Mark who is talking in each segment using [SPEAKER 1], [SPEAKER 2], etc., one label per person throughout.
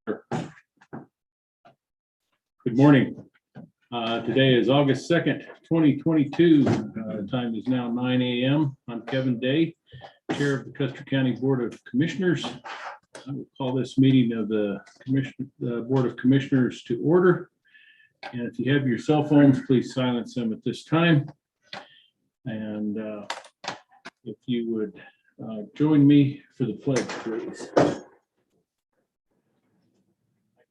[SPEAKER 1] Good morning. Today is August 2nd, 2022. Time is now 9 a.m. I'm Kevin Day, Chair of the Custer County Board of Commissioners. I will call this meeting of the Board of Commissioners to order. And if you have your cell phones, please silence them at this time. And if you would join me for the pledge, please.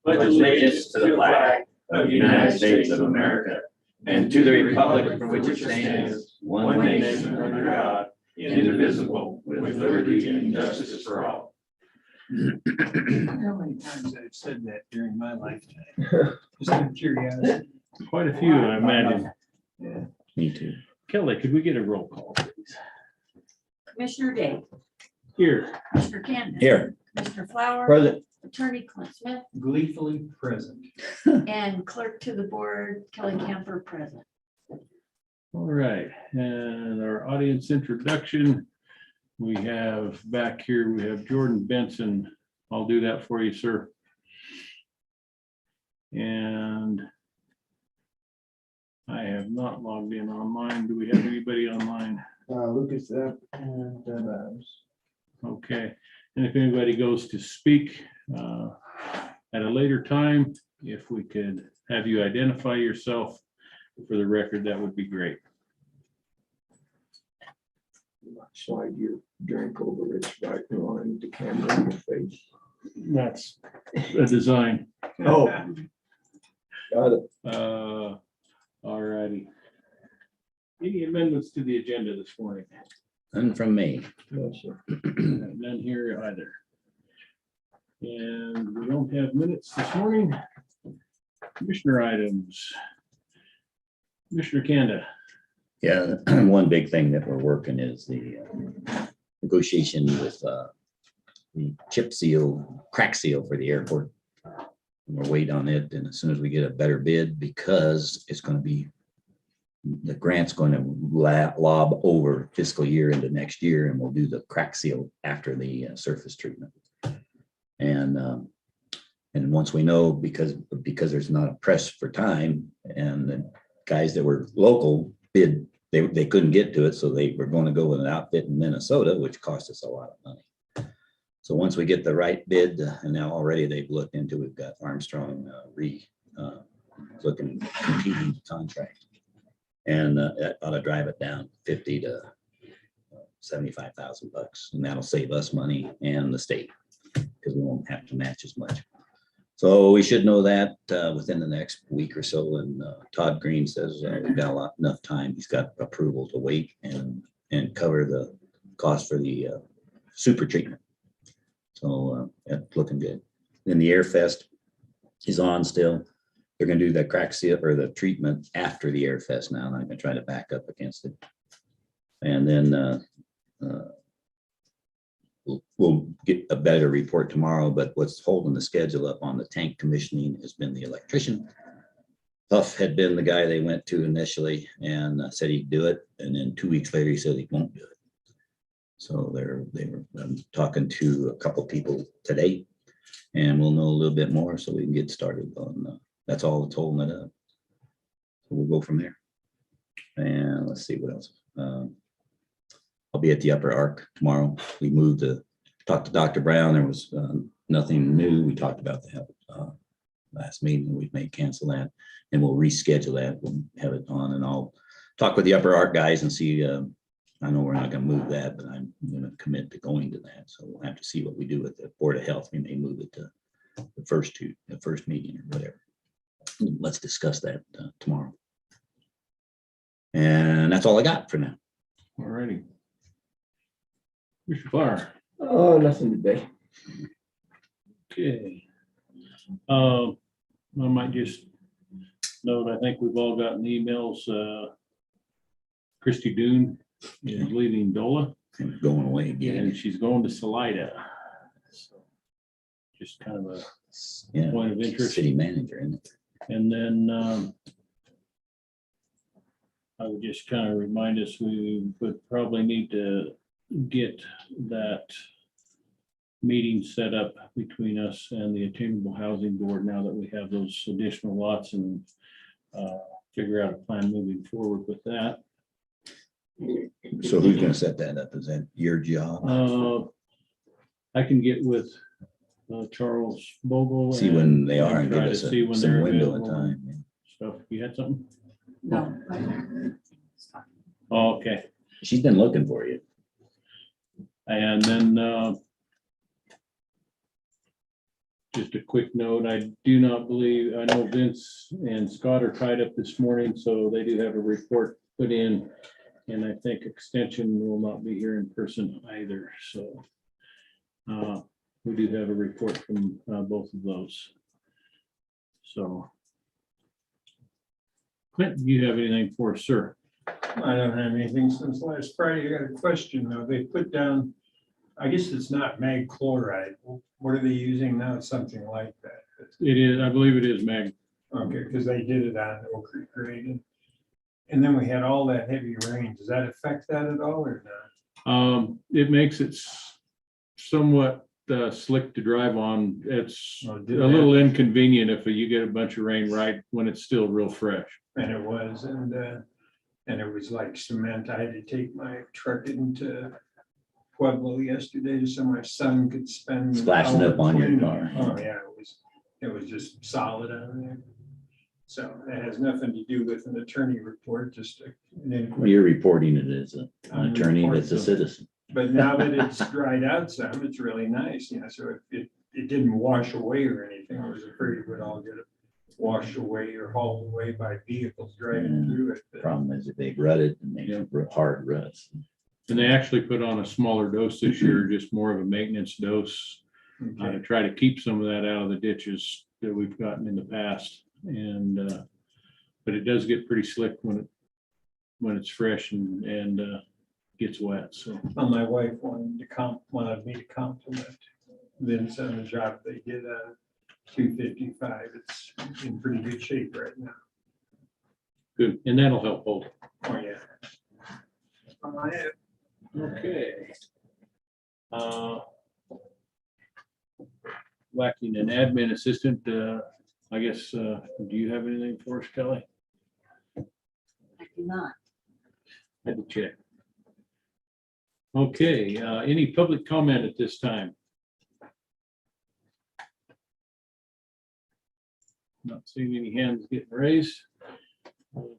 [SPEAKER 2] Pledge allegiance to the flag of the United States of America and to the republic for which it stands, one nation under God, indivisible, with liberty and justice for all.
[SPEAKER 3] How many times I've said that during my lifetime? Just out of curiosity.
[SPEAKER 1] Quite a few, I imagine.
[SPEAKER 3] Yeah.
[SPEAKER 4] Me too.
[SPEAKER 1] Kelly, could we get a roll call, please?
[SPEAKER 5] Commissioner Day,
[SPEAKER 1] Here.
[SPEAKER 5] Commissioner Candace.
[SPEAKER 4] Here.
[SPEAKER 5] Commissioner Flower.
[SPEAKER 4] Present.
[SPEAKER 5] Attorney Clint Smith
[SPEAKER 3] Gleefully present.
[SPEAKER 5] and clerk to the board, Kelly Camper present.
[SPEAKER 1] All right, and our audience introduction. We have back here, we have Jordan Benson. I'll do that for you, sir. And I have not logged in online. Do we have anybody online?
[SPEAKER 6] Lucas up and
[SPEAKER 1] Okay, and if anybody goes to speak at a later time, if we could have you identify yourself for the record, that would be great.
[SPEAKER 6] slide your drink over its right on the camera in your face.
[SPEAKER 1] That's a design.
[SPEAKER 6] Oh. Got it.
[SPEAKER 1] All righty. Any amendments to the agenda this morning?
[SPEAKER 4] None from me.
[SPEAKER 6] No, sir.
[SPEAKER 1] None here either. And we don't have minutes this morning. Commissioner items. Commissioner Kanda.
[SPEAKER 4] Yeah, one big thing that we're working is the negotiation with the chip seal, crack seal for the airport. We're waiting on it, and as soon as we get a better bid, because it's going to be, the grant's going to lob over fiscal year into next year, and we'll do the crack seal after the surface treatment. And once we know, because there's not a press for time, and the guys that were local bid, they couldn't get to it, so they were going to go with an outfit in Minnesota, which cost us a lot of money. So once we get the right bid, and now already they've looked into, we've got Armstrong looking competing contract, and that ought to drive it down 50 to 75,000 bucks, and that'll save us money and the state because we won't have to match as much. So we should know that within the next week or so. And Todd Green says we've got enough time. He's got approval to wait and cover the cost for the super treatment. So that's looking good. Then the Air Fest is on still. They're going to do the crack seal or the treatment after the Air Fest now. And I'm going to try to back up against it. And then we'll get a better report tomorrow, but what's holding the schedule up on the tank commissioning has been the electrician. Huff had been the guy they went to initially and said he'd do it. And then 2 weeks later, he said he won't do it. So they were talking to a couple people today, and we'll know a little bit more so we can get started on that's all that's holding it up. So we'll go from there. And let's see what else. I'll be at the Upper Arc tomorrow. We moved to talk to Dr. Brown. There was nothing new. We talked about that last meeting. We may cancel that, and we'll reschedule that. We'll have it on, and I'll talk with the Upper Arc guys and see. I know we're not going to move that, but I'm going to commit to going to that. So we'll have to see what we do with the Board of Health. We may move it to the first meeting or whatever. Let's discuss that tomorrow. And that's all I got for now.
[SPEAKER 1] All righty. Mr. Flower.
[SPEAKER 6] Oh, nothing today.
[SPEAKER 1] Okay. I might just note, I think we've all gotten emails. Christy Doon is leaving DOLA
[SPEAKER 4] And going away again.
[SPEAKER 1] and she's going to Salida. So just kind of a
[SPEAKER 4] Yeah,
[SPEAKER 1] point of interest.
[SPEAKER 4] city manager, isn't it?
[SPEAKER 1] And then I would just kind of remind us, we would probably need to get that meeting set up between us and the Attainable Housing Board now that we have those additional lots and figure out a plan moving forward with that.
[SPEAKER 4] So who's gonna set that up? Is that your job?
[SPEAKER 1] I can get with Charles Bogle.
[SPEAKER 4] See when they are and give
[SPEAKER 1] try to
[SPEAKER 4] us
[SPEAKER 1] see when
[SPEAKER 4] some
[SPEAKER 1] they're
[SPEAKER 4] window of
[SPEAKER 1] available.
[SPEAKER 4] time.
[SPEAKER 1] So you had something?
[SPEAKER 5] No.
[SPEAKER 1] Oh, okay.
[SPEAKER 4] She's been looking for you.
[SPEAKER 1] And then just a quick note, I do not believe, I know Vince and Scott are tied up this morning, so they do have a report put in. And I think Extension will not be here in person either, so we do have a report from both of those. So Clint, do you have anything for us, sir?
[SPEAKER 3] I don't have anything since last Friday. I got a question though. They put down, I guess it's not mag chloride. What are they using now? It's something like that.
[SPEAKER 1] It is, I believe it is mag.
[SPEAKER 3] Okay, because they did it on Oak Creek grade. And then we had all that heavy rain. Does that affect that at all or not?
[SPEAKER 1] It makes it somewhat slick to drive on. It's
[SPEAKER 3] Oh,
[SPEAKER 1] a
[SPEAKER 3] did that?
[SPEAKER 1] little inconvenient if you get a bunch of rain right when it's still real fresh.
[SPEAKER 3] And it was, and it was like cement. I had to take my truck into Pueblo yesterday so my son could spend. an
[SPEAKER 4] Splashing
[SPEAKER 3] hour
[SPEAKER 4] up on your
[SPEAKER 3] cleaning.
[SPEAKER 4] car.
[SPEAKER 3] Oh, yeah, it was just solid on there. So it has nothing to do with an attorney report, just
[SPEAKER 4] Well, you're reporting it as an attorney that's a citizen.
[SPEAKER 3] but now that it's dried out some, it's really nice, so it didn't wash away or anything. I was afraid it would all get washed away or hauled away by vehicles driving through it. But
[SPEAKER 4] Problem is if they rutted and they hard ruts.
[SPEAKER 1] And they actually put on a smaller dose this year, just more of a maintenance dose.
[SPEAKER 3] okay.
[SPEAKER 1] To try to keep some of that out of the ditches that we've gotten in the past. And, but it does get pretty slick when it's fresh and gets wet, so.
[SPEAKER 3] Well, my wife wanted me to compliment Vince on the job they did on 255. It's in pretty good shape right now.
[SPEAKER 1] Good, and that'll help hold.
[SPEAKER 3] Oh, yeah.
[SPEAKER 1] Okay. Lacking an admin assistant, I guess, do you have anything for us, Kelly?
[SPEAKER 5] I do not.
[SPEAKER 1] Had to check. Okay, any public comment at this time? Not seeing any hands getting raised.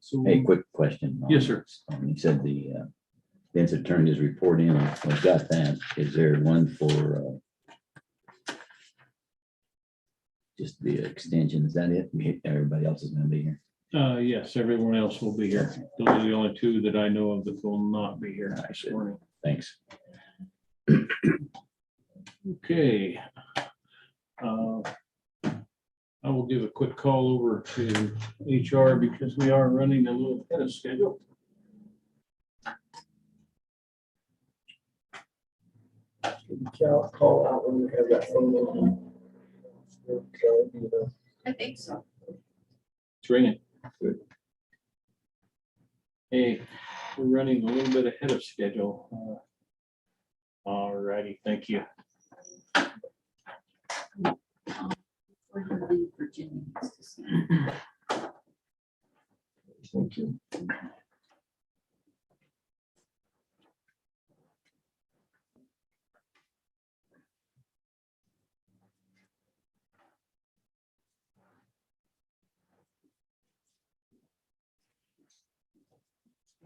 [SPEAKER 1] So
[SPEAKER 4] Hey, quick question.
[SPEAKER 1] Yes, sir.
[SPEAKER 4] You said the Vince had turned his report in. We've got that. Is there one for just the extension? Is that it? Everybody else is gonna be here.
[SPEAKER 1] yes, everyone else will be here. Those are the only two that I know of that will not be here this morning.
[SPEAKER 4] Thanks.
[SPEAKER 1] Okay. I will give a quick call over to HR because we are running a little ahead of schedule.
[SPEAKER 6] Call out when we have that phone number.
[SPEAKER 5] I think so.
[SPEAKER 1] It's ringing.
[SPEAKER 6] Good.
[SPEAKER 1] Hey, we're running a little bit ahead of schedule. All righty, thank you.
[SPEAKER 5] Before you leave, Virginia needs to see.
[SPEAKER 6] Thank you.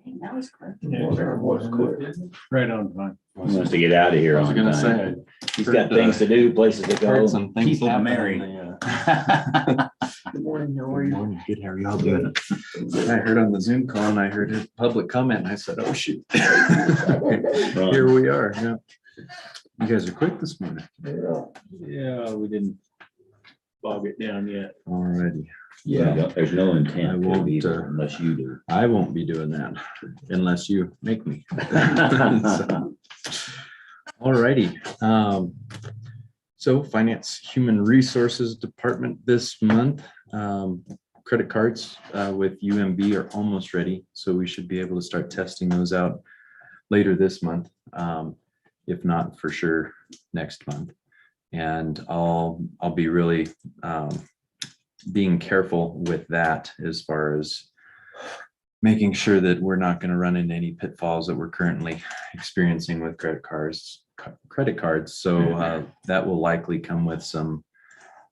[SPEAKER 5] Dang, that was quick.
[SPEAKER 3] Yeah,
[SPEAKER 6] That was quick.
[SPEAKER 1] Right on time.
[SPEAKER 4] He wants to get out of here
[SPEAKER 7] I was
[SPEAKER 4] on
[SPEAKER 7] gonna
[SPEAKER 4] time.
[SPEAKER 7] say,
[SPEAKER 4] He's got things to do, places to go.
[SPEAKER 7] heard some things
[SPEAKER 4] People to marry.
[SPEAKER 7] happening. Yeah.
[SPEAKER 6] Good morning, how are
[SPEAKER 7] Good
[SPEAKER 6] you?
[SPEAKER 7] morning, good, how are y'all doing? I heard on the Zoom call and I heard his public comment and I said, oh shoot. Here we are, yeah. You guys are quick this morning.
[SPEAKER 6] Yeah.
[SPEAKER 1] Yeah, we didn't bog it down yet.
[SPEAKER 7] Alrighty,
[SPEAKER 4] Yeah, there's no
[SPEAKER 7] I
[SPEAKER 4] intent to
[SPEAKER 7] won't,
[SPEAKER 4] be there unless you do.
[SPEAKER 7] I won't be doing that unless you make me. Alrighty, so Finance Human Resources Department this month, credit cards with UMB are almost ready, so we should be able to start testing those out later this month, if not for sure next month. And I'll be really being careful with that as far as making sure that we're not going to run into any pitfalls that we're currently experiencing with credit cards. So that will likely come with some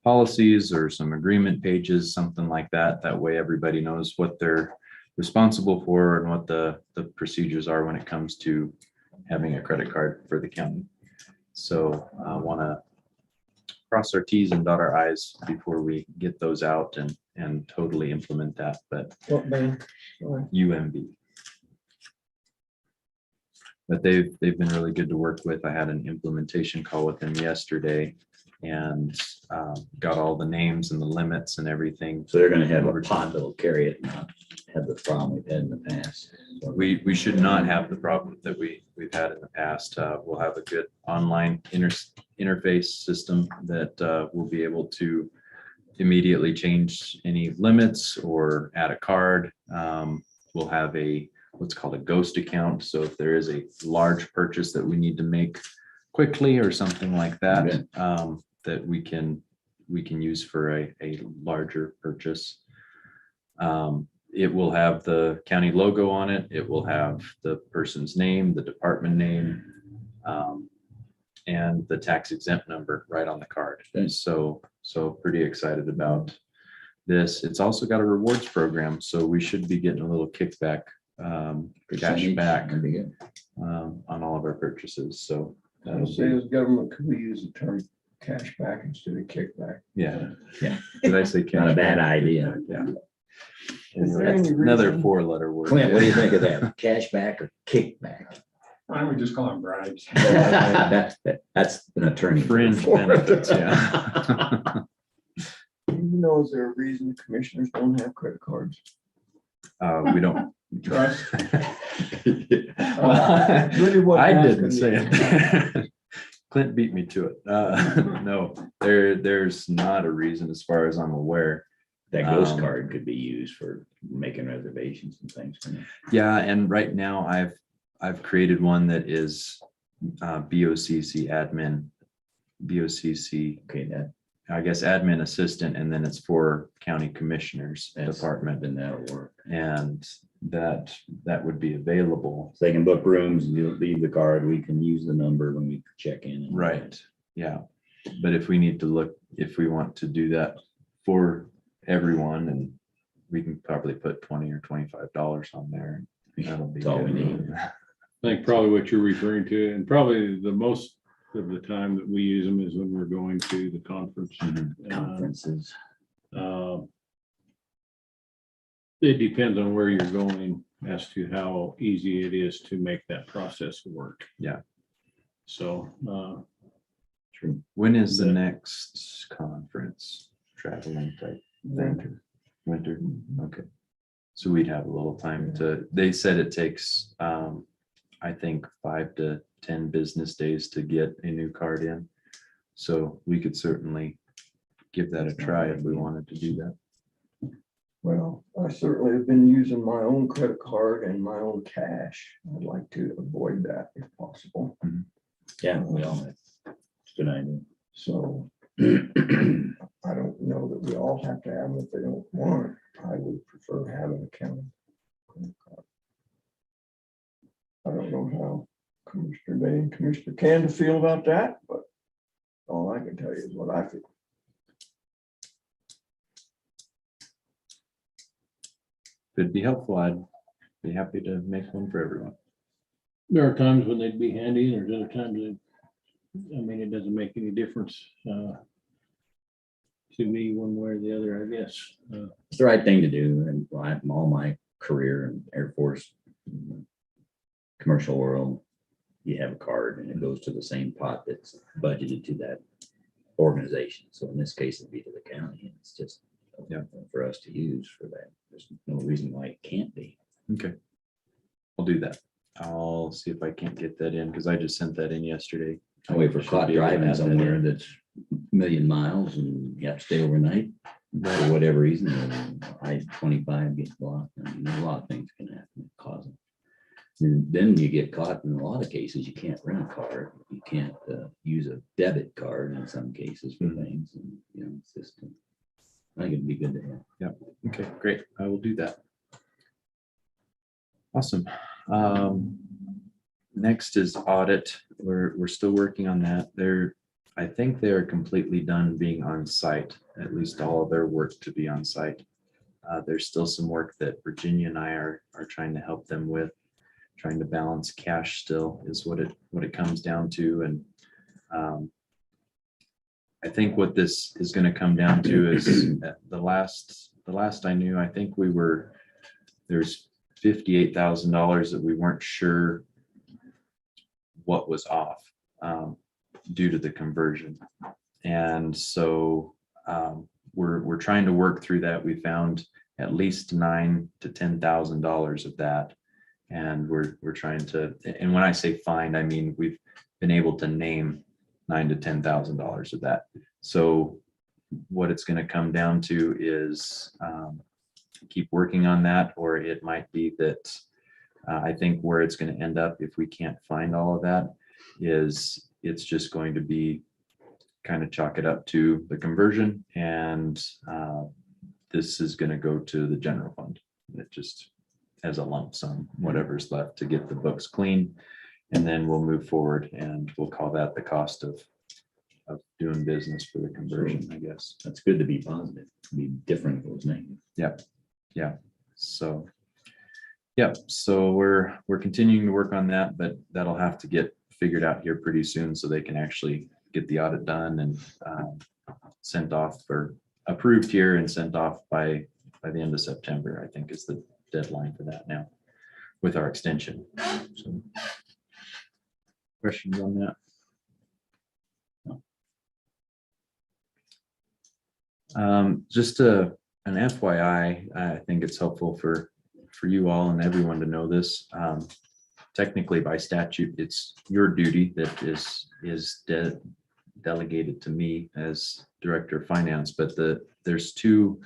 [SPEAKER 7] policies or some agreement pages, something like that. That way everybody knows what they're responsible for and what the procedures are when it comes to having a credit card for the county. So I want to cross our T's and dot our I's before we get those out and totally implement that, but
[SPEAKER 6] What bank? Sorry.
[SPEAKER 7] UMB. But they've been really good to work with. I had an implementation call with them yesterday and got all the names and the limits and everything.
[SPEAKER 4] So they're gonna have a pot that'll carry it, not have the problem we've had in the past.
[SPEAKER 7] We should not have the problem that we've had in the past. We'll have a good online interface system that will be able to immediately change any limits or add a card. We'll have what's called a ghost account. So if there is a large purchase that we need to make quickly or something like that, that we can use for a larger purchase. It will have the county logo on it. It will have the person's name, the department name, and the tax exempt number right on the card.
[SPEAKER 4] Okay.
[SPEAKER 7] So pretty excited about this. It's also got a rewards program, so we should be getting a little kickback, cash back
[SPEAKER 4] That'd be good.
[SPEAKER 7] on all of our purchases. So
[SPEAKER 6] I
[SPEAKER 7] that'll
[SPEAKER 6] say
[SPEAKER 7] be,
[SPEAKER 6] as government, could we use the term cash back instead of kickback?
[SPEAKER 7] yeah.
[SPEAKER 4] Yeah.
[SPEAKER 7] Did I say cash
[SPEAKER 4] Not a bad
[SPEAKER 7] back?
[SPEAKER 4] idea.
[SPEAKER 7] Yeah.
[SPEAKER 6] Is there
[SPEAKER 7] Anyway,
[SPEAKER 6] any
[SPEAKER 7] another
[SPEAKER 6] reason-
[SPEAKER 7] 4-letter word.
[SPEAKER 4] Clint, what do you think of that? Cash back or kickback?
[SPEAKER 3] Why don't we just call them bribes?
[SPEAKER 4] That's an attorney.
[SPEAKER 7] Fringe benefits, yeah.
[SPEAKER 6] You know, is there a reason the commissioners don't have credit cards?
[SPEAKER 7] We don't.
[SPEAKER 3] Trust.
[SPEAKER 6] Really what
[SPEAKER 7] I
[SPEAKER 6] I'm
[SPEAKER 7] didn't
[SPEAKER 6] asking
[SPEAKER 7] say
[SPEAKER 6] you.
[SPEAKER 7] it. Clint beat me to it. No, there's not a reason as far as I'm aware.
[SPEAKER 4] That ghost card could be used for making reservations and things. couldn't it?
[SPEAKER 7] Yeah, and right now I've created one that is BOCC admin, BOCC,
[SPEAKER 4] Okay,
[SPEAKER 7] I guess admin assistant, and then it's for county commissioners
[SPEAKER 4] that's
[SPEAKER 7] department,
[SPEAKER 4] then that'll work.
[SPEAKER 7] and that would be available.
[SPEAKER 4] So they can book rooms, you leave the card, we can use the number when we check in.
[SPEAKER 7] Right, yeah. But if we need to look, if we want to do that for everyone, and we can probably put $20 or $25 on there. That'll be
[SPEAKER 4] That's all we
[SPEAKER 7] good.
[SPEAKER 4] need.
[SPEAKER 1] I think probably what you're referring to, and probably the most of the time that we use them is when we're going to the conference.
[SPEAKER 4] Conferences.
[SPEAKER 1] It depends on where you're going as to how easy it is to make that process work.
[SPEAKER 7] Yeah.
[SPEAKER 1] So,
[SPEAKER 4] True.
[SPEAKER 7] When is the
[SPEAKER 1] The-
[SPEAKER 7] next conference? Traveling type thing? Winter, okay. So we'd have a little time they said it takes, I think 5 to 10 business days to get a new card in. So we could certainly give that a try if we wanted to do that.
[SPEAKER 6] Well, I certainly have been using my own credit card and my own cash. I'd like to avoid that if possible.
[SPEAKER 4] Yeah, we all have. It's a good idea.
[SPEAKER 6] So I don't know that we all have to have them if they don't want it. I would prefer having a county credit card. I don't know how Commissioner Day and Commissioner Canada feel about that, but all I can tell you is what I feel.
[SPEAKER 7] Could be helpful. I'd be happy to make one for everyone.
[SPEAKER 1] there are times when they'd be handy, and there's other times that, I mean, it doesn't make any difference to me one way or the other, I guess.
[SPEAKER 4] It's the right thing to do, and all my career in Air Force, commercial world, you have a card and it goes to the same pot that's budgeted to that organization. So in this case, it'd be to the county, and it's just for us to use for that. There's no reason why it can't be.
[SPEAKER 7] Okay. I'll do that. I'll see if I can't get that in, because I just sent that in yesterday.
[SPEAKER 4] That way, if we're
[SPEAKER 7] Should
[SPEAKER 4] caught
[SPEAKER 7] be able to
[SPEAKER 4] driving
[SPEAKER 7] add that
[SPEAKER 4] somewhere
[SPEAKER 7] in.
[SPEAKER 4] that's a million miles and you have to stay overnight, for whatever reason, I-25 gets blocked, and a lot of things can happen, cause it. And then you get caught in a lot of cases, you can't rent a car, you can't use a debit card in some cases for things, and, you know, it's just, I think it'd be good to have.
[SPEAKER 7] Okay, great. I will do that. Awesome. Next is audit. We're still working on that. I think they're completely done being on site, at least all of their work to be on site. There's still some work that Virginia and I are trying to help them with. Trying to balance cash still is what it comes down to. And I think what this is going to come down to is the last I knew, I think there's $58,000 that we weren't sure what was off due to the conversion. And so we're trying to work through that. We found at least $9,000 to $10,000 of that. And we're trying to, and when I say find, I mean, we've been able to name $9,000 to $10,000 of that. So what it's going to come down to is keep working on that, or it might be that I think where it's going to end up, if we can't find all of that, is it's just going to be kind of chalk it up to the conversion, and this is going to go to the general fund. It just as a lump sum, whatever's left to get the books clean, and then we'll move forward, and we'll call that the cost of doing business for the conversion, I guess.
[SPEAKER 4] That's good to be positive, to be different if it was negative.
[SPEAKER 7] Yep. Yeah. So, yep. So we're continuing to work on that, but that'll have to get figured out here pretty soon so they can actually get the audit done and sent off, or approved here and sent off by the end of September, I think is the deadline for that now with our extension. So, questions on that? Just an FYI, I think it's helpful for you all and everyone to know this. Technically, by statute, it's your duty that is delegated to me as Director of Finance, but there's two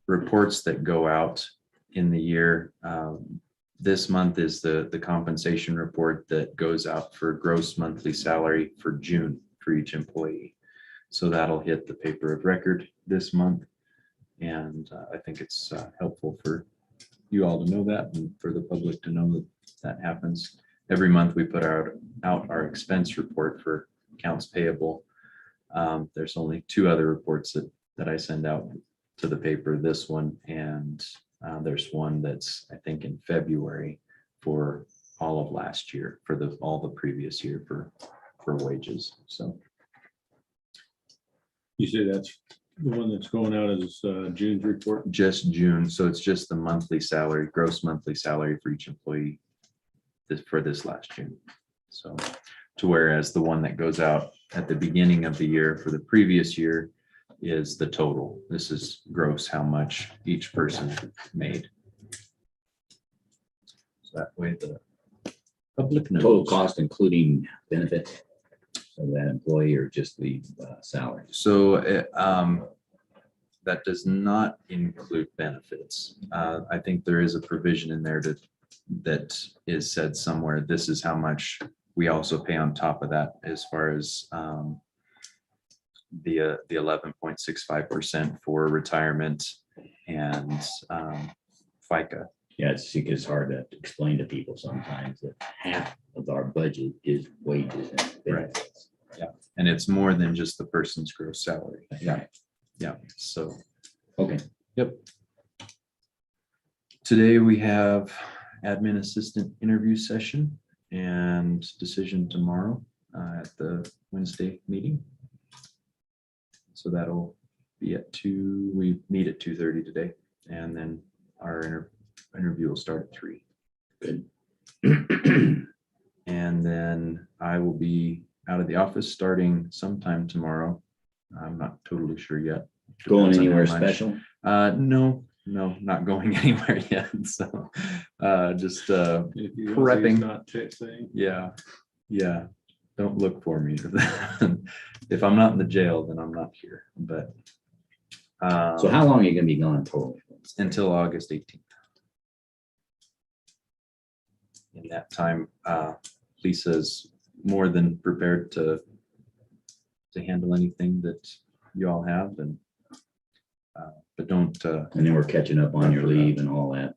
[SPEAKER 7] reports that go out in the year. This month is the compensation report that goes out for gross monthly salary for June for each employee. So that'll hit the paper of record this month. And I think it's helpful for you all to know that, and for the public to know that happens. Every month we put out our expense report for accounts payable. There's only two other reports that I send out to the paper, this one, and there's one that's, I think, in February for all of last year, for all the previous year for wages. So.
[SPEAKER 1] You say that's the one that's going out as June's report?
[SPEAKER 7] Just June. So it's just the monthly salary, gross monthly salary for each employee for this last June. So to whereas the one that goes out at the beginning of the year for the previous year is the total. This is gross, how much each person made. So that way the public knows.
[SPEAKER 4] Total cost including benefits of that employee, or just the salary?
[SPEAKER 7] So that does not include benefits. I think there is a provision in there that is said somewhere, this is how much we also pay on top of that, as far as the 11.65% for retirement and FICA.
[SPEAKER 4] Yeah, it's hard to explain to people sometimes that half of our budget is wages and benefits.
[SPEAKER 7] Yeah, and it's more than just the person's gross salary.
[SPEAKER 4] That's
[SPEAKER 7] Yeah,
[SPEAKER 4] right.
[SPEAKER 7] yeah. So,
[SPEAKER 4] Okay.
[SPEAKER 7] yep. Today we have admin assistant interview session and decision tomorrow at the Wednesday meeting. So that'll be at 2. We meet at 2:30 today, and then our interview will start at 3.
[SPEAKER 4] Good.
[SPEAKER 7] And then I will be out of the office starting sometime tomorrow. I'm not totally sure yet.
[SPEAKER 4] Going
[SPEAKER 7] Depends on
[SPEAKER 4] anywhere
[SPEAKER 7] how much.
[SPEAKER 4] special?
[SPEAKER 7] No, not going anywhere yet. So just
[SPEAKER 1] If you
[SPEAKER 7] Prepping.
[SPEAKER 1] Not saying.
[SPEAKER 7] yeah. Don't look for me. If I'm not in the jail, then I'm not here. But
[SPEAKER 4] So how long are you gonna be gone total?
[SPEAKER 7] until August 18th. in that time, Lisa's more than prepared to handle anything that you all have, and but don't.
[SPEAKER 4] And then we're catching up on your leave and all that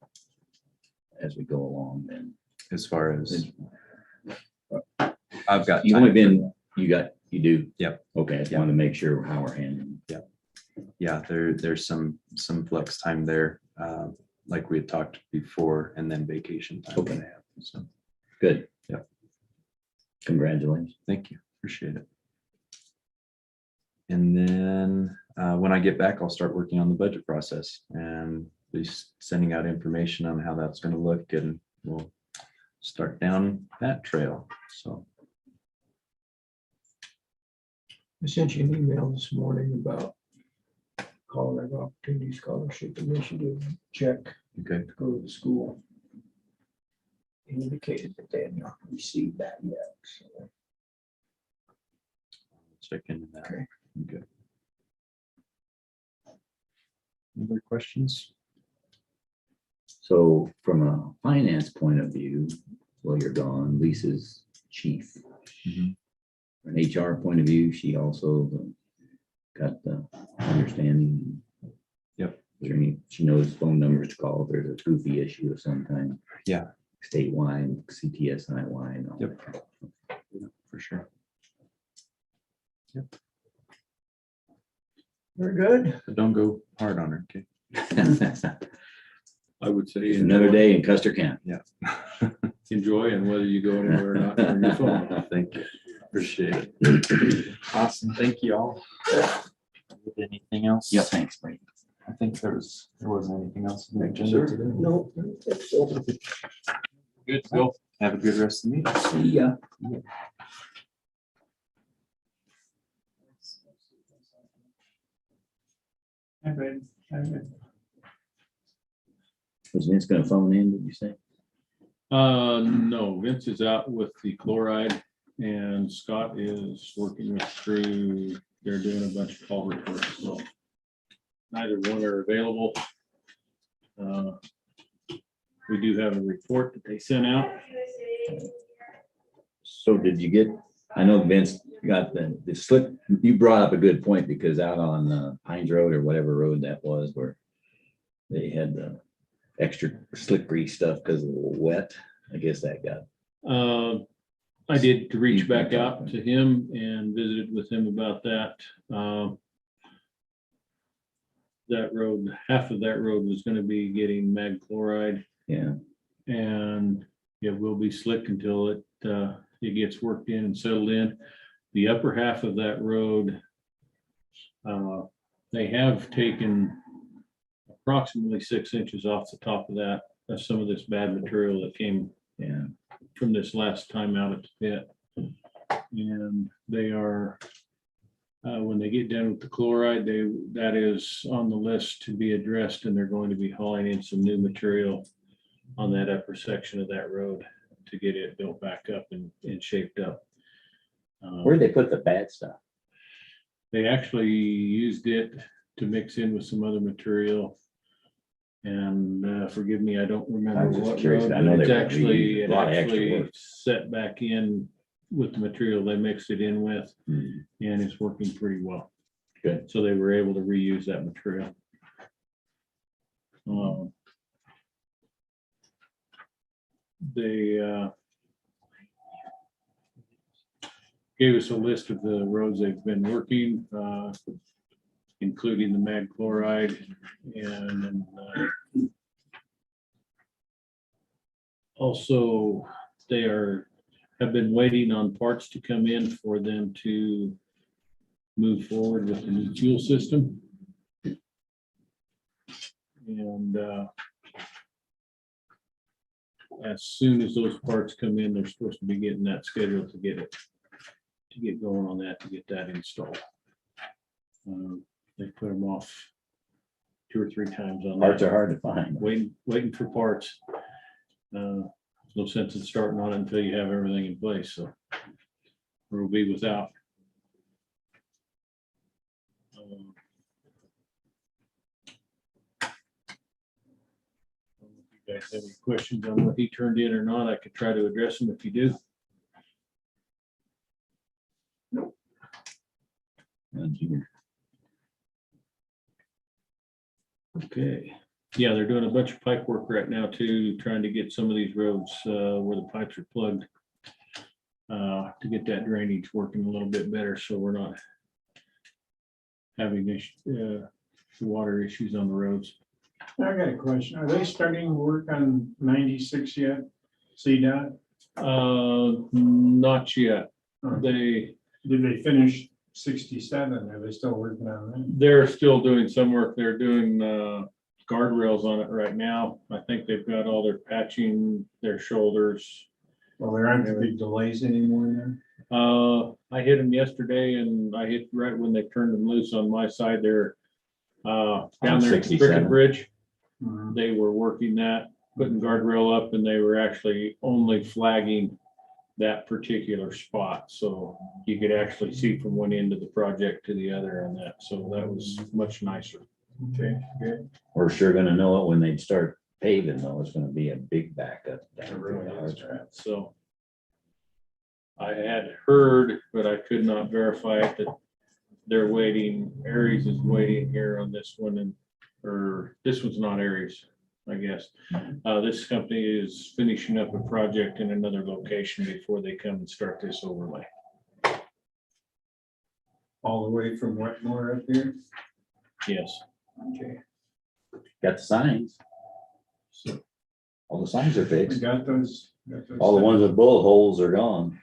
[SPEAKER 4] as we go along then.
[SPEAKER 7] As far as I've got.
[SPEAKER 4] You've
[SPEAKER 7] time
[SPEAKER 4] only
[SPEAKER 7] for-
[SPEAKER 4] been, you do?
[SPEAKER 7] Yep.
[SPEAKER 4] Okay, I just wanted to make sure how we're handling.
[SPEAKER 7] Yeah, there's some flex time there, like we had talked before, and then vacation time.
[SPEAKER 4] Okay.
[SPEAKER 7] that I have, so,
[SPEAKER 4] Good.
[SPEAKER 7] Yep.
[SPEAKER 4] Congratulations.
[SPEAKER 7] thank you, appreciate it. And then, when I get back, I'll start working on the budget process and be sending out information on how that's gonna look, and we'll start down that trail, so.
[SPEAKER 6] I sent you an email this morning about Colorado Opportunity Scholarship Initiative check
[SPEAKER 7] Okay,
[SPEAKER 6] to go to the school. Indicated that they had not received that yet, so.
[SPEAKER 7] check into that.
[SPEAKER 6] Okay.
[SPEAKER 7] Good. Other questions?
[SPEAKER 4] So from a finance point of view, while you're gone, Lisa's chief.
[SPEAKER 7] Mhm.
[SPEAKER 4] From an HR point of view, she also got the understanding.
[SPEAKER 7] Yep.
[SPEAKER 4] Is there any- She knows phone numbers to call if there's a goofy issue of some kind.
[SPEAKER 7] Yeah.
[SPEAKER 4] Statewide, CTSI wide. and all
[SPEAKER 7] Yep.
[SPEAKER 4] that.
[SPEAKER 7] For sure.
[SPEAKER 6] Very good.
[SPEAKER 7] But don't go hard on her, okay?
[SPEAKER 1] I would say.
[SPEAKER 4] Another day in Custer County.
[SPEAKER 1] Enjoy, and whether you go anywhere or not, turn your phone off.
[SPEAKER 7] Thank you. Appreciate it. Awesome. Thank you all. Anything else?
[SPEAKER 4] Yeah, thanks, Brady.
[SPEAKER 7] I think there wasn't anything else on the agenda today.
[SPEAKER 6] No, I don't think so.
[SPEAKER 7] Good, Bill. Have a good rest of the meeting.
[SPEAKER 6] See ya.
[SPEAKER 4] Was Vince gonna phone in, did you say?
[SPEAKER 1] No, Vince is out with the chloride, and Scott is working with crew. They're doing a bunch of culvert work, so neither one are available. We do have a report that they sent out.
[SPEAKER 4] So did you get, I know Vince got the slip, you brought up a good point, because out on Pines Road or whatever road that was, where they had the extra slippery stuff because of the wet, I guess that got.
[SPEAKER 1] I did reach back out to him and visited with him about that. That road, half of that road was gonna be getting mag chloride,
[SPEAKER 4] Yeah,
[SPEAKER 1] and it will be slick until it gets worked in and settled in. The upper half of that road, they have taken approximately 6 inches off the top of that. That's some of this bad material that came
[SPEAKER 4] yeah.
[SPEAKER 1] from this last time out at the pit. And they are, when they get done with the chloride, that is on the list to be addressed, and they're going to be hauling in some new material on that upper section of that road to get it built back up and shaped up.
[SPEAKER 4] Where'd they put the bad stuff?
[SPEAKER 1] They actually used it to mix in with some other material. And forgive me, I don't
[SPEAKER 4] I
[SPEAKER 1] remember
[SPEAKER 4] was just
[SPEAKER 1] what
[SPEAKER 4] curious.
[SPEAKER 1] road,
[SPEAKER 4] I know
[SPEAKER 1] but it's
[SPEAKER 4] they were
[SPEAKER 1] actually,
[SPEAKER 4] reusing a lot of extra work.
[SPEAKER 1] set back in with the material they mixed it in with,
[SPEAKER 4] Hmm.
[SPEAKER 1] and it's working pretty well.
[SPEAKER 4] Good.
[SPEAKER 1] So they were able to reuse that material. They gave us a list of the roads they've been working, including the mag chloride, and also they have been waiting on parts to come in for them to move forward with the new fuel system. And as soon as those parts come in, they're supposed to be getting that scheduled to get going on that, to get that installed. They put them off 2 or 3 times on that.
[SPEAKER 4] Parts are hard to find.
[SPEAKER 1] Waiting for parts. No sense in starting on it until you have everything in place, so we'll be without. You guys have any questions on what he turned in or not, I could try to address them if you do.
[SPEAKER 4] None here.
[SPEAKER 1] Okay, yeah, they're doing a bunch of pipe work right now too, trying to get some of these roads where the pipes are plugged. To get that drainage working a little bit better, so we're not having this water issues on the roads.
[SPEAKER 3] I got a question. Are they starting work on 96 yet? CDOT?
[SPEAKER 1] Not yet. They,
[SPEAKER 3] Did they finish 67? Are they still working on that?
[SPEAKER 1] they're still doing some work. They're doing guardrails on it right now. I think they've got all their patching, their shoulders.
[SPEAKER 3] Well, there aren't big delays anymore then?
[SPEAKER 1] I hit them yesterday and I hit right when they turned them loose on my side there. Down there at
[SPEAKER 4] 67.
[SPEAKER 1] Cricket Bridge,
[SPEAKER 3] Mhm.
[SPEAKER 1] they were working that, putting guardrail up, and they were actually only flagging that particular spot. So you could actually see from one end of the project to the other on that. So that was much nicer.
[SPEAKER 3] Okay, good.
[SPEAKER 4] We're sure gonna know it when they start paving, though. It's gonna be a big backup. down
[SPEAKER 3] It
[SPEAKER 4] to
[SPEAKER 3] really
[SPEAKER 4] the
[SPEAKER 3] is,
[SPEAKER 4] hard.
[SPEAKER 3] right?
[SPEAKER 1] So I had heard, but I could not verify it, that they're waiting, Aries is waiting here on this one, and, or this one's not Aries, I guess. This company is finishing up a project in another location before they come and start this overlay.
[SPEAKER 3] All the way from Wetmore up here?
[SPEAKER 1] Yes.
[SPEAKER 3] Okay.
[SPEAKER 4] Got the signs. All the signs are
[SPEAKER 3] We
[SPEAKER 4] fixed.
[SPEAKER 3] got those.
[SPEAKER 4] All the ones with bullet holes are gone.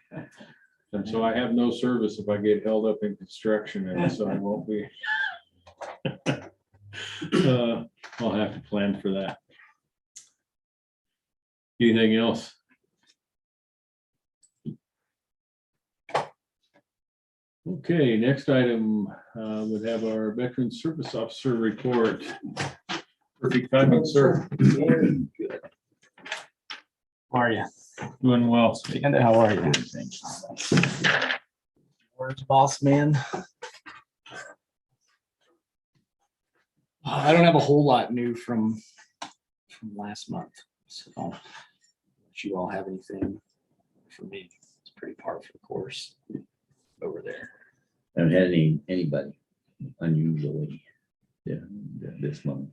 [SPEAKER 1] And so I have no service if I get held up in construction, and so I won't be. I'll have to plan for that. Anything else? Okay, next item would have our Veteran Service Officer report. Perfect timing, sir.
[SPEAKER 8] How are you?
[SPEAKER 1] Doing well.
[SPEAKER 8] Amanda, how are you? Where's boss man? I don't have a whole lot new from last month, so if you all have anything for me, it's pretty par for the course over there.
[SPEAKER 4] Haven't had anybody unusually this month.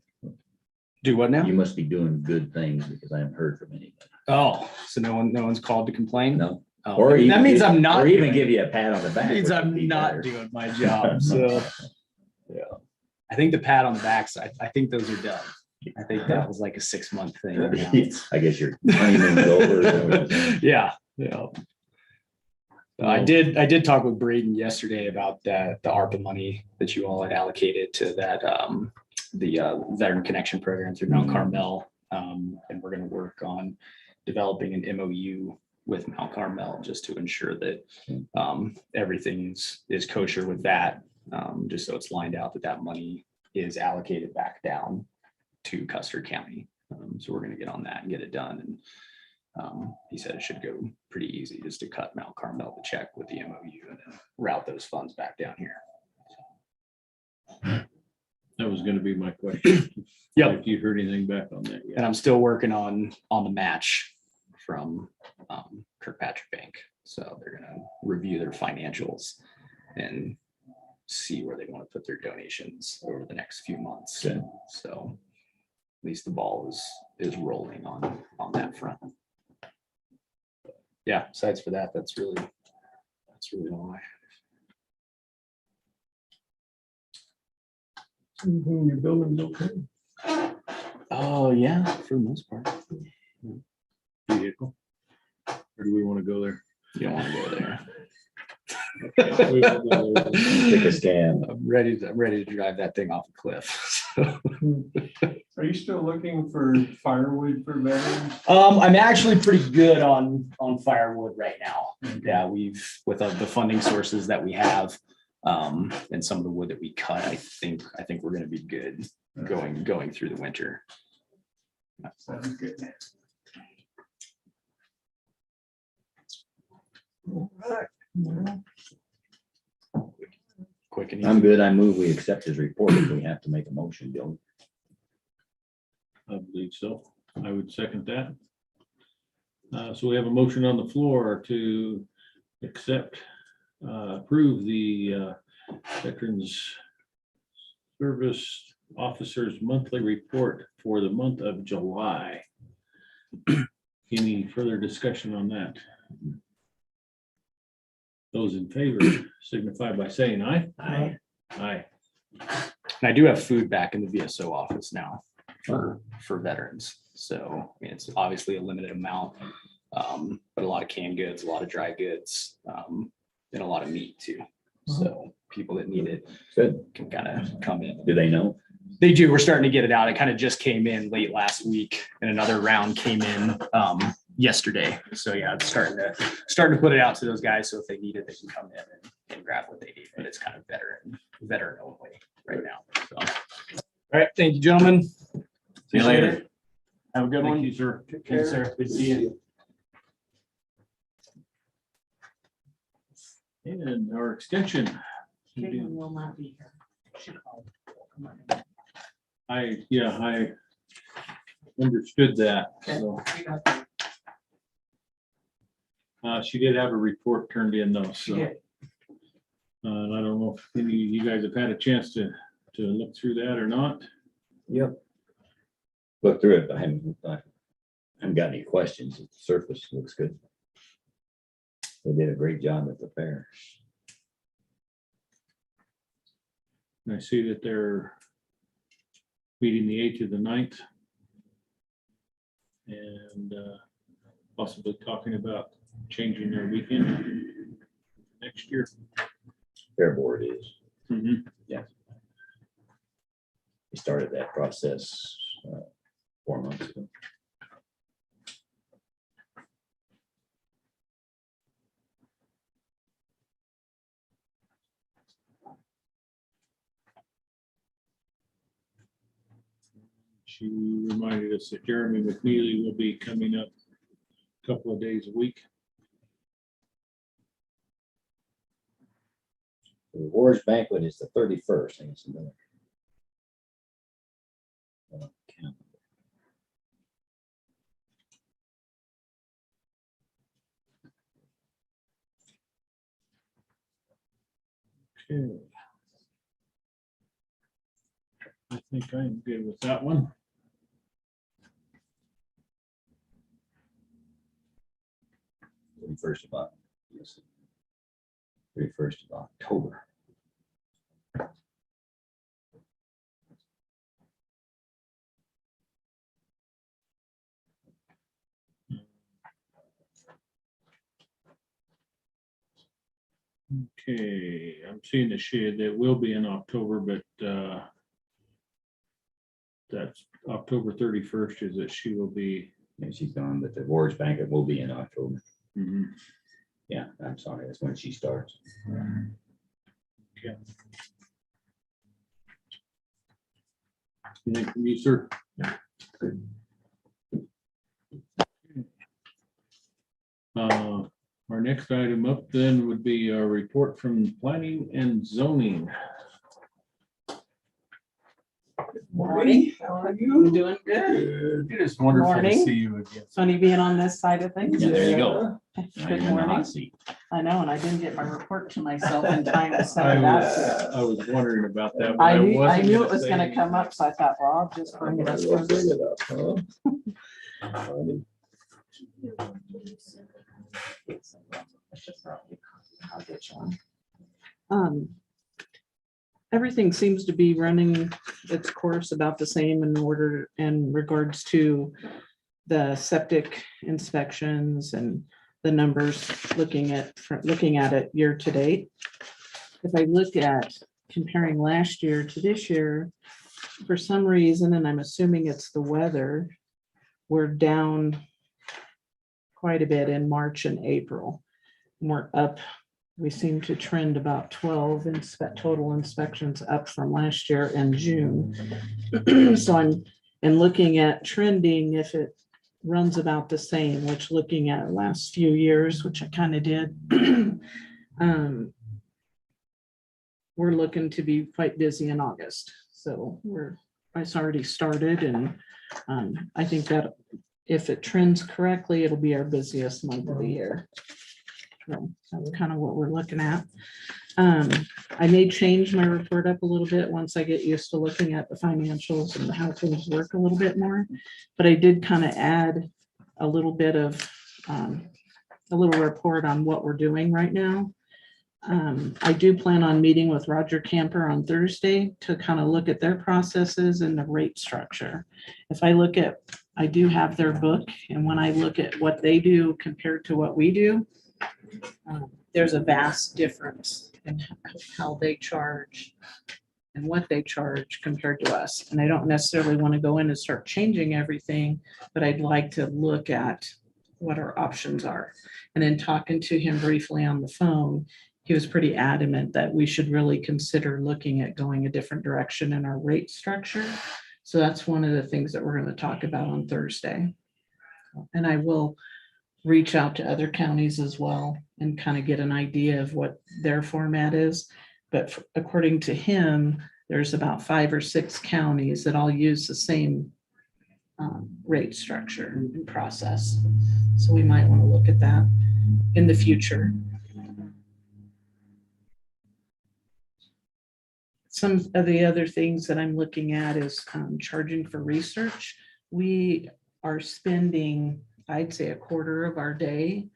[SPEAKER 8] Do what now?
[SPEAKER 4] You must be doing good things because I haven't heard from anybody.
[SPEAKER 8] Oh, so no one's called to complain?
[SPEAKER 4] No.
[SPEAKER 8] Oh,
[SPEAKER 4] Or
[SPEAKER 8] that
[SPEAKER 4] even
[SPEAKER 8] means
[SPEAKER 4] give-
[SPEAKER 8] I'm not.
[SPEAKER 4] Or even
[SPEAKER 8] doing-
[SPEAKER 4] give you a pat on the back.
[SPEAKER 8] Means
[SPEAKER 4] which would
[SPEAKER 8] I'm
[SPEAKER 4] be
[SPEAKER 8] not
[SPEAKER 4] better.
[SPEAKER 8] doing my job, so. Yeah, I think the pat on the backs, I think those are done. I think that was like a 6-month thing. now.
[SPEAKER 4] I guess your honeymoon's over. is that what you're saying?
[SPEAKER 8] Yeah, yeah. I did talk with Braden yesterday about that, the ARPA money that you all had allocated to that, the Veteran Connection Program through Mount Carmel. And we're gonna work on developing an MOU with Mount Carmel just to ensure that everything is kosher with that. Just so it's lined out that money is allocated back down to Custer County. So we're gonna get on that and get it done. And he said it should go pretty easy just to cut Mount Carmel the check with the MOU and then route those funds back down here.
[SPEAKER 1] That was gonna be my question.
[SPEAKER 8] Yep.
[SPEAKER 1] If you heard anything back on that
[SPEAKER 8] And
[SPEAKER 1] yet.
[SPEAKER 8] I'm still working on the match from Kirkpatrick Bank. So they're gonna review their financials and see where they want to put their donations over the next few months.
[SPEAKER 4] Good.
[SPEAKER 8] So at least the ball is rolling on that front. Yeah, besides for that, that's really all I have.
[SPEAKER 6] Everything you're building is okay.
[SPEAKER 8] Oh, yeah, for the most part.
[SPEAKER 1] Vehicle. Or do we want to go there?
[SPEAKER 8] You don't want to go there.
[SPEAKER 1] We will go there.
[SPEAKER 4] Take a scan.
[SPEAKER 8] I'm ready to drive that thing off a cliff.
[SPEAKER 3] Are you still looking for firewood for veterans?
[SPEAKER 8] I'm actually pretty good on firewood right now. Yeah, with the funding sources that we have, and some of the wood that we cut, I think we're gonna be good going through the winter.
[SPEAKER 3] Sounds good.
[SPEAKER 6] All right. Well,
[SPEAKER 8] Quick and
[SPEAKER 4] I'm
[SPEAKER 8] easy.
[SPEAKER 4] good. I move we accept his report if we have to make a motion, Bill.
[SPEAKER 1] I believe so. I would second that. So we have a motion on the floor to accept, approve the Veterans Service Officers Monthly Report for the month of July. Any further discussion on that? Those in favor signify by saying aye.
[SPEAKER 2] Aye.
[SPEAKER 1] Aye.
[SPEAKER 8] And I do have food back in the VSO office now for veterans. So I mean, it's obviously a limited amount, but a lot of canned goods, a lot of dry goods, and a lot of meat too. So people that need it
[SPEAKER 4] Good.
[SPEAKER 8] can kind of come in.
[SPEAKER 4] Do they know?
[SPEAKER 8] They do. We're starting to get it out. It kind of just came in late last week and another round came in yesterday. So yeah, it's starting to put it out to those guys. So if they need it, they can come in and grab what they need. But it's kind of veteran only right now. So. All right. Thank you, gentlemen.
[SPEAKER 2] See you later.
[SPEAKER 8] Have a good one.
[SPEAKER 1] Thank you, sir.
[SPEAKER 8] Thank you, sir. Good to see you.
[SPEAKER 1] And our extension.
[SPEAKER 9] Caitlin will not be here. She called. Come on.
[SPEAKER 1] I understood that. So
[SPEAKER 9] We got that.
[SPEAKER 1] she did have a report turned in though,
[SPEAKER 9] She
[SPEAKER 1] so.
[SPEAKER 9] did.
[SPEAKER 1] And I don't know if any of you guys have had a chance to look through that or not.
[SPEAKER 4] Yep. Look through it. I haven't got any questions. The surface looks good. They did a great job at the fair.
[SPEAKER 1] And I see that they're meeting the 8th to the 9th. And possibly talking about changing their weekend next year.
[SPEAKER 4] Fair board is.
[SPEAKER 1] Mhm.
[SPEAKER 4] We started that process 4 months ago.
[SPEAKER 1] She reminded us that Jeremy McNeely will be coming up a couple of days a week.
[SPEAKER 4] The rewards banquet is the 31st. I think it's another.
[SPEAKER 1] Okay. I think I'm good with that one.
[SPEAKER 4] First of yes, 31st of October.
[SPEAKER 1] Okay, I'm seeing the shed that will be in October, but that's October 31st is that she will be.
[SPEAKER 4] And she's gone, but the rewards banquet will be in October.
[SPEAKER 1] Mhm.
[SPEAKER 4] Yeah, I'm sorry, that's when she starts.
[SPEAKER 1] Okay. Anything from you, sir? Our next item up then would be a report from planning and zoning.
[SPEAKER 9] Morning.
[SPEAKER 6] How are you?
[SPEAKER 9] Doing good.
[SPEAKER 1] It is wonderful to
[SPEAKER 9] Morning.
[SPEAKER 1] see you again.
[SPEAKER 9] Funny being on this side of things.
[SPEAKER 4] Yeah, there you go. Now
[SPEAKER 9] Good
[SPEAKER 4] you're in the hot
[SPEAKER 9] morning.
[SPEAKER 4] seat.
[SPEAKER 9] I know, and I didn't get my report to myself in time to
[SPEAKER 1] I
[SPEAKER 9] send it out.
[SPEAKER 1] was wondering about that. but
[SPEAKER 9] I knew
[SPEAKER 1] wasn't
[SPEAKER 9] it was
[SPEAKER 1] say
[SPEAKER 9] gonna
[SPEAKER 1] anything.
[SPEAKER 9] come up, so I thought, well, I'll just bring it up.
[SPEAKER 6] We'll bring it up, huh?
[SPEAKER 9] I'll get you one. Everything seems to be running its course about the same in regards to the septic inspections and the numbers looking at it year to date. If I look at comparing last year to this year, for some reason, and I'm assuming it's the weather, we're down quite a bit in March and April. And we're up, we seem to trend about 12 total inspections up from last year in June. So I'm looking at trending, if it runs about the same, which looking at last few years, which I kind of did, we're looking to be quite busy in August. So we're it's already started, and I think that if it trends correctly, it'll be our busiest month of the year. So that's kind of what we're looking at. I may change my report up a little bit once I get used to looking at the financials and how things work a little bit more. But I did kind of add a little bit of a little report on what we're doing right now. I do plan on meeting with Roger Camper on Thursday to kind of look at their processes and the rate structure. If I look at, I do have their book, and when I look at what they do compared to what we do, there's a vast difference in how they charge and what they charge compared to us. And I don't necessarily want to go in and start changing everything, but I'd like to look at what our options are. And then talking to him briefly on the phone, he was pretty adamant that we should really consider looking at going a different direction in our rate structure. So that's one of the things that we're going to talk about on Thursday. And I will reach out to other counties as well and kind of get an idea of what their format is. But according to him, there's about 5 or 6 counties that all use the same rate structure and process. So we might want to look at that in the future. Some of the other things that I'm looking at is charging for research. We are spending, I'd say, a quarter of our day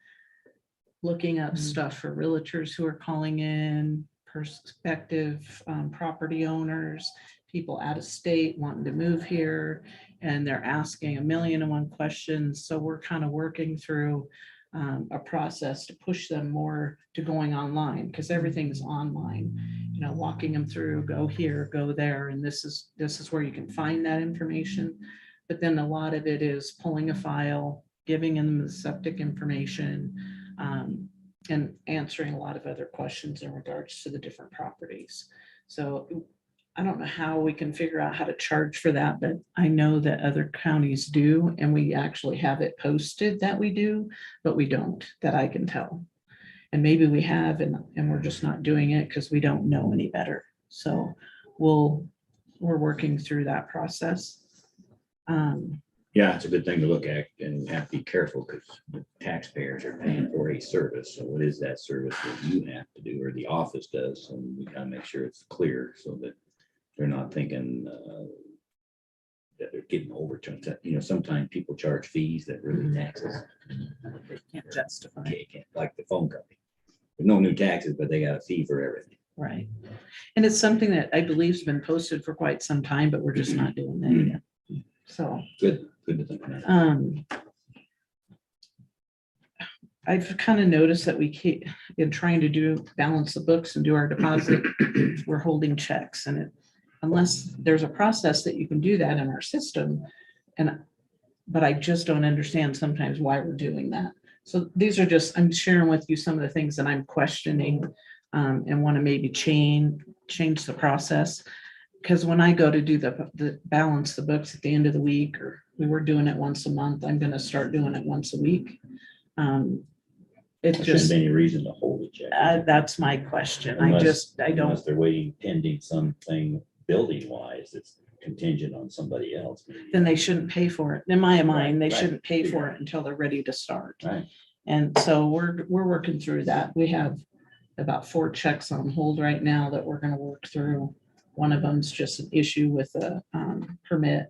[SPEAKER 9] looking up stuff for realtors who are calling in, prospective property owners, people out of state wanting to move here, and they're asking 1,000,001 questions. So we're kind of working through a process to push them more to going online, because everything's online, you know, walking them through, go here, go there, and this is where you can find that information. But then a lot of it is pulling a file, giving them the septic information, and answering a lot of other questions in regards to the different properties. So I don't know how we can figure out how to charge for that, but I know that other counties do, and we actually have it posted that we do, but we don't, that I can tell. And maybe we have, and we're just not doing it because we don't know any better. So we're working through that process.
[SPEAKER 4] Yeah, it's a good thing to look at, and you have to be careful because the taxpayers are paying for a service. So what is that service that you have to do or the office does? So we gotta make sure it's clear so that they're not thinking that they're getting overturned. You know, sometimes people charge fees that really taxes.
[SPEAKER 9] They can't justify.
[SPEAKER 4] Okay, can't, like the phone company. There's no new taxes, but they got a fee for everything.
[SPEAKER 9] Right. And it's something that I believe has been posted for quite some time, but we're just not doing that yet. So.
[SPEAKER 4] Good to think about.
[SPEAKER 9] I've kind of noticed that we keep in trying to balance the books and do our deposit, we're holding checks, and unless there's a process that you can do that in our system, but I just don't understand sometimes why we're doing that. So these are just, I'm sharing with you some of the things that I'm questioning and want to maybe change the process. Because when I go to do the balance the books at the end of the week, or we were doing it once a month, I'm going to start doing it once a week. It
[SPEAKER 4] There
[SPEAKER 9] just,
[SPEAKER 4] shouldn't be any reason to hold a check.
[SPEAKER 9] that's my question.
[SPEAKER 4] Unless
[SPEAKER 9] I don't.
[SPEAKER 4] Unless they're waiting pending something building wise, it's contingent on somebody else.
[SPEAKER 9] Then they shouldn't pay for it. In my mind, they
[SPEAKER 4] right.
[SPEAKER 9] shouldn't pay for it until they're ready to start.
[SPEAKER 4] Right.
[SPEAKER 9] And so we're working through that. We have about 4 checks on hold right now that we're going to work through. One of them's just an issue with a permit.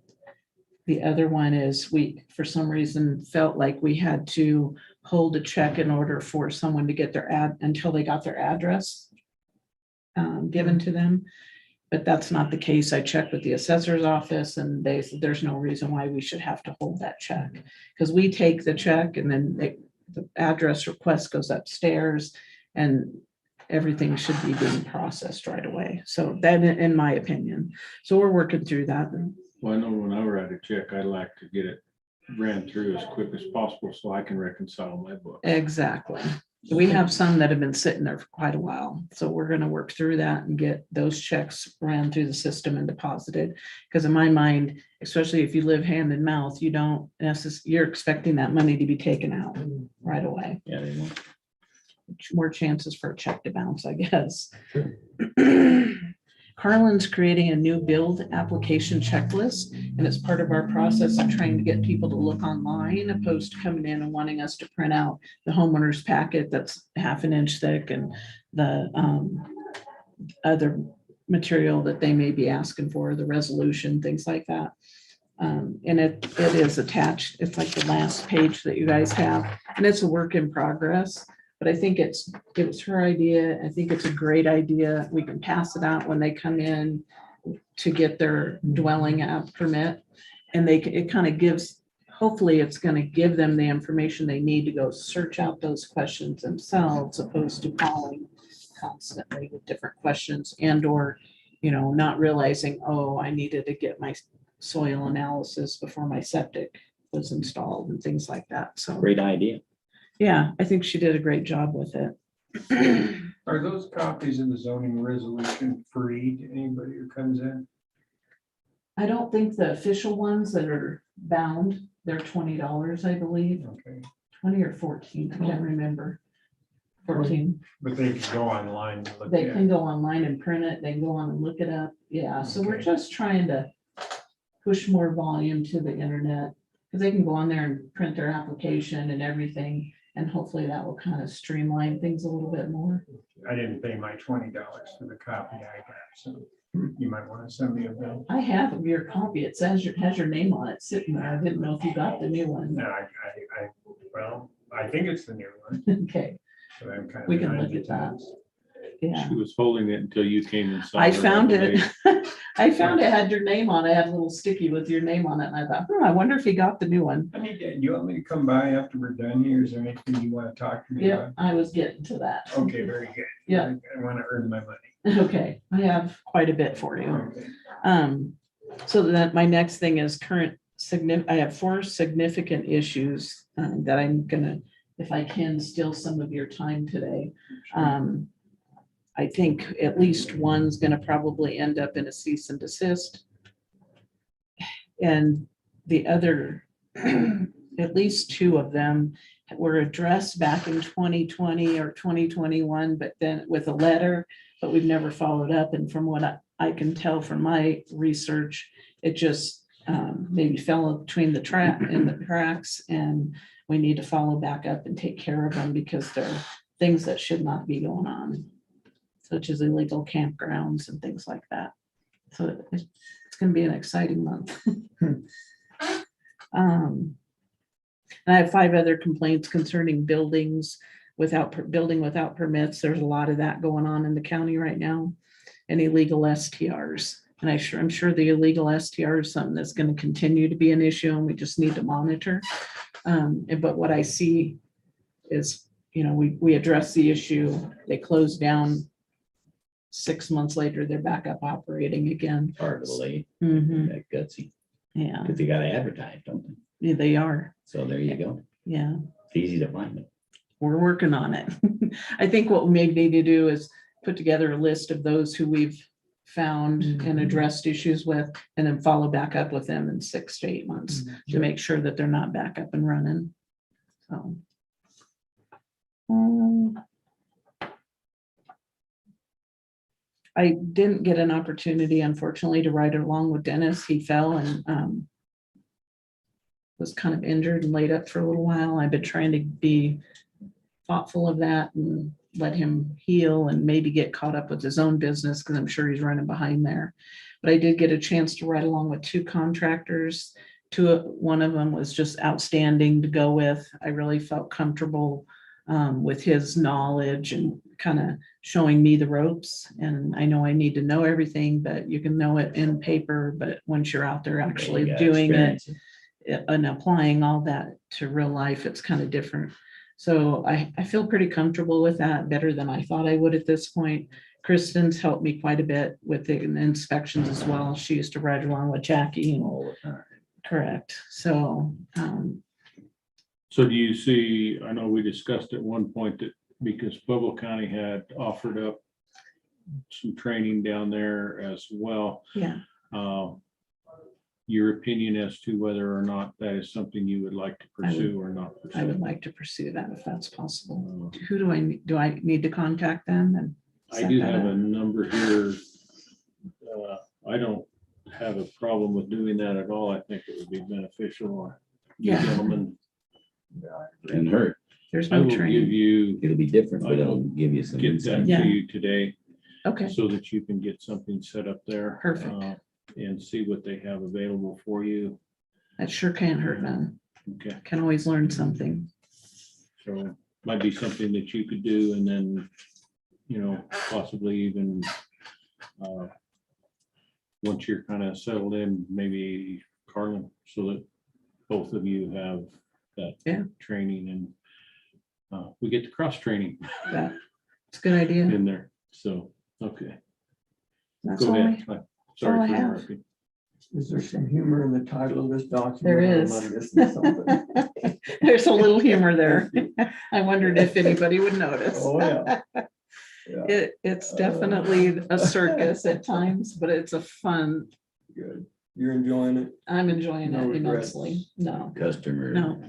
[SPEAKER 9] The other one is we, for some reason, felt like we had to hold a check in order for someone to get their until they got their address given to them. But that's not the case. I checked with the assessor's office and they said there's no reason why we should have to hold that check. Because we take the check and then the address request goes upstairs and everything should be being processed right away. So that, in my opinion. So we're working through that.
[SPEAKER 1] Well, I know when I write a check, I like to get it ran through as quick as possible so I can reconcile my book.
[SPEAKER 9] Exactly. We have some that have been sitting there for quite a while. So we're going to work through that and get those checks ran through the system and deposited. Because in my mind, especially if you live hand and mouth, you don't necessarily, you're expecting that money to be taken out right away.
[SPEAKER 4] Yeah, they won't.
[SPEAKER 9] More chances for a check to bounce, I guess.
[SPEAKER 4] Sure.
[SPEAKER 9] Of Carlin's creating a new build application checklist, and it's part of our process of trying to get people to look online opposed to coming in and wanting us to print out the homeowner's packet that's 1/2 inch thick and the other material that they may be asking for, the resolution, things like that. And it is attached. It's like the last page that you guys have, and it's a work in progress. But I think it was her idea. I think it's a great idea. We can pass it out when they come in to get their dwelling permit. And it kind of gives, hopefully it's going to give them the information they need to go search out those questions themselves, opposed to calling constantly with different questions or, not realizing, oh, I needed to get my soil analysis before my septic was installed and things like that. So
[SPEAKER 4] Great idea.
[SPEAKER 9] yeah, I think she did a great job with it.
[SPEAKER 3] Are those copies of the zoning resolution free to anybody who comes in?
[SPEAKER 9] I don't think the official ones that are bound, they're $20, I believe,
[SPEAKER 3] Okay,
[SPEAKER 9] 20 or 14, I can't remember. 14.
[SPEAKER 3] but they can go online and look
[SPEAKER 9] They
[SPEAKER 3] at
[SPEAKER 9] can
[SPEAKER 3] it.
[SPEAKER 9] go online and print it. They can go on and look it up. Yeah, so we're
[SPEAKER 3] Okay.
[SPEAKER 9] just trying to push more volume to the internet because they can go on there and print their application and everything. And hopefully that will kind of streamline things a little bit more.
[SPEAKER 3] I didn't pay my $20 for the copy I got, so you might want to send me a bill.
[SPEAKER 9] I have your copy. It says has your name on it sitting there. I didn't know if you got the new one.
[SPEAKER 3] No, well, I think it's the new one,
[SPEAKER 9] Okay,
[SPEAKER 3] but I'm kind of.
[SPEAKER 9] we can
[SPEAKER 3] behind
[SPEAKER 9] look
[SPEAKER 3] the
[SPEAKER 9] at that.
[SPEAKER 3] times.
[SPEAKER 9] Yeah.
[SPEAKER 1] She was holding it until you came and saw
[SPEAKER 9] I
[SPEAKER 1] her
[SPEAKER 9] found
[SPEAKER 1] the other
[SPEAKER 9] it.
[SPEAKER 1] day.
[SPEAKER 9] I found it had your name on it. I had a little sticky with your name on it. And I thought, I wonder if he got the new one.
[SPEAKER 3] You want me to come by after we're done here? Is there anything you want to talk to me
[SPEAKER 9] Yeah,
[SPEAKER 3] about?
[SPEAKER 9] I was getting to that.
[SPEAKER 3] Okay, very good.
[SPEAKER 9] Yeah.
[SPEAKER 3] I want to earn my money.
[SPEAKER 9] Okay, I have quite a bit for you.
[SPEAKER 3] Okay.
[SPEAKER 9] So that my next thing is I have 4 significant issues that I'm gonna, if I can, steal some of your time today. I think at least one's gonna probably end up in a cease and desist. And the other, at least 2 of them were addressed back in 2020 or 2021, but then with a letter, but we've never followed up. And from what I can tell from my research, it just maybe fell between the cracks, and we need to follow back up and take care of them because they're things that should not be going on, such as illegal campgrounds and things like that. So it's going to be an exciting month. And I have 5 other complaints concerning building without permits. There's a lot of that going on in the county right now, and illegal STRs. And I'm sure the illegal STR is something that's going to continue to be an issue, and we just need to monitor. But what I see is, we address the issue, they close down. 6 months later, they're back up operating again.
[SPEAKER 4] Hard to lay,
[SPEAKER 9] Mhm.
[SPEAKER 4] that gutsy,
[SPEAKER 9] Yeah,
[SPEAKER 4] because they gotta advertise, don't they?
[SPEAKER 9] yeah, they are.
[SPEAKER 4] So there you go.
[SPEAKER 9] Yeah.
[SPEAKER 4] It's easy to find it.
[SPEAKER 9] We're working on it. I think what we may need to do is put together a list of those who we've found and addressed issues with, and then follow back up with them in 6 to 8 months to make sure that they're not back up and running. So. I didn't get an opportunity, unfortunately, to ride along with Dennis. He fell and was kind of injured and laid up for a little while. I've been trying to be thoughtful of that and let him heal and maybe get caught up with his own business, because I'm sure he's running behind there. But I did get a chance to ride along with 2 contractors. One of them was just outstanding to go with. I really felt comfortable with his knowledge and kind of showing me the ropes. And I know I need to know everything, but you can know it in paper, but once you're out there actually
[SPEAKER 4] You gotta
[SPEAKER 9] doing it
[SPEAKER 4] experience
[SPEAKER 9] and applying all that to real life, it's kind of different. So I feel pretty comfortable with that, better than I thought I would at this point. Kristen's helped me quite a bit with the inspections as well. She used to ride along with Jackie.
[SPEAKER 4] all the time.
[SPEAKER 9] Correct. So,
[SPEAKER 1] So do you see, I know we discussed at one point that because Pueblo County had offered up some training down there as well.
[SPEAKER 9] yeah,
[SPEAKER 1] Your opinion as to whether or not that is something you would like to pursue or not
[SPEAKER 9] I would
[SPEAKER 1] pursue?
[SPEAKER 9] like to pursue that if that's possible. Who do I need to contact them? And
[SPEAKER 1] I
[SPEAKER 9] set
[SPEAKER 1] do
[SPEAKER 9] that
[SPEAKER 1] have
[SPEAKER 9] up?
[SPEAKER 1] a number here I don't have a problem with doing that at all. I think it would be beneficial. You
[SPEAKER 9] Yeah.
[SPEAKER 1] gentlemen,
[SPEAKER 4] And hurt,
[SPEAKER 9] There's
[SPEAKER 1] I
[SPEAKER 9] no
[SPEAKER 1] will give
[SPEAKER 9] training.
[SPEAKER 1] you,
[SPEAKER 4] it'll be different, but it'll give you some
[SPEAKER 1] get that
[SPEAKER 4] insight.
[SPEAKER 9] Yeah.
[SPEAKER 1] to you today
[SPEAKER 9] Okay,
[SPEAKER 1] so that you can get something set up there.
[SPEAKER 9] Perfect.
[SPEAKER 1] And see what they have available for you.
[SPEAKER 9] that sure can't hurt none.
[SPEAKER 1] Okay,
[SPEAKER 9] Can always learn something.
[SPEAKER 1] so might be something that you could do and then, possibly even once you're kind of settled in, maybe Carlin, so that both of you have that
[SPEAKER 9] Yeah.
[SPEAKER 1] training and we get the cross training
[SPEAKER 9] That- It's a good idea.
[SPEAKER 1] in there. So, okay.
[SPEAKER 9] That's
[SPEAKER 1] Go
[SPEAKER 9] all
[SPEAKER 1] ahead.
[SPEAKER 9] all I
[SPEAKER 1] Sorry for
[SPEAKER 9] have.
[SPEAKER 1] interrupting.
[SPEAKER 6] Is there some humor in the title of this document?
[SPEAKER 9] There
[SPEAKER 6] or am
[SPEAKER 9] is.
[SPEAKER 6] I missing something?
[SPEAKER 9] There's a little humor there. I wondered if anybody would notice.
[SPEAKER 6] Oh, yeah. Yeah,
[SPEAKER 9] It's definitely a circus at times, but it's a fun,
[SPEAKER 6] good. You're enjoying it?
[SPEAKER 9] I'm enjoying
[SPEAKER 6] No
[SPEAKER 9] it
[SPEAKER 6] regrets.
[SPEAKER 9] immensely. No,
[SPEAKER 4] Customer.
[SPEAKER 9] no.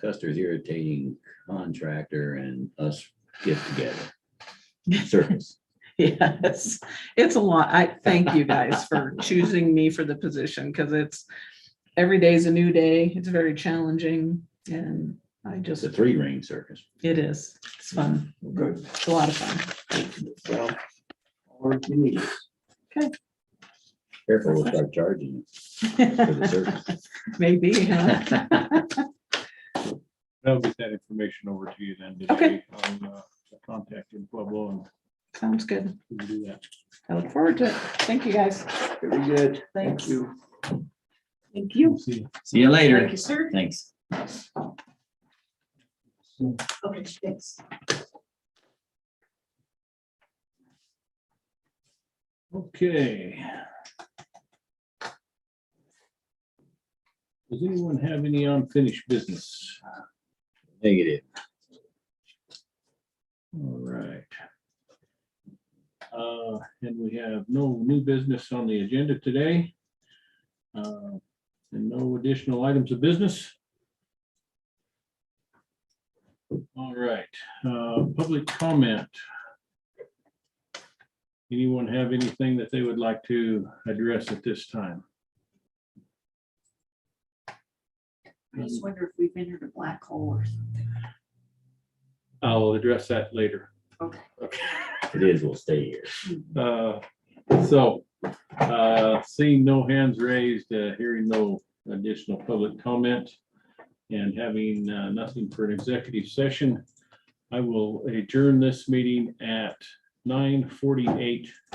[SPEAKER 4] Custer's irritating contractor and us get together. Circus.
[SPEAKER 9] Yes, it's a lot. I thank you guys for choosing me for the position because every day is a new day. It's very challenging and I
[SPEAKER 4] It's
[SPEAKER 9] just,
[SPEAKER 4] a 3-ring circus.
[SPEAKER 9] it is. It's fun.
[SPEAKER 6] Good.
[SPEAKER 9] It's a lot of fun.
[SPEAKER 6] Well, all you need.
[SPEAKER 4] Careful, we'll start charging you for the circus.
[SPEAKER 9] Maybe, huh?
[SPEAKER 1] I'll get that information over to you then.
[SPEAKER 9] Okay.
[SPEAKER 1] today on, Contact in Pueblo and
[SPEAKER 9] Sounds good.
[SPEAKER 1] we can do that.
[SPEAKER 9] I look forward to it. Thank you, guys.
[SPEAKER 6] Very good.
[SPEAKER 9] Thanks.
[SPEAKER 6] Thank you.
[SPEAKER 9] Thank you.
[SPEAKER 1] See you.
[SPEAKER 4] See you later.
[SPEAKER 9] Thank you, sir.
[SPEAKER 4] Thanks.
[SPEAKER 9] Okay, thanks.
[SPEAKER 1] Okay. Does anyone have any unfinished business?
[SPEAKER 4] Negative.
[SPEAKER 1] All right. And we have no new business on the agenda today. And no additional items of business. All right, public comment. Anyone have anything that they would like to address at this time?
[SPEAKER 5] I just wonder if we've entered a black hole or something.
[SPEAKER 1] I'll address that later.
[SPEAKER 5] Okay.
[SPEAKER 1] Okay.
[SPEAKER 4] It is, we'll stay here.
[SPEAKER 1] Seeing no hands raised, hearing no additional public comment, and having nothing for an executive session, I will adjourn this meeting at 9:48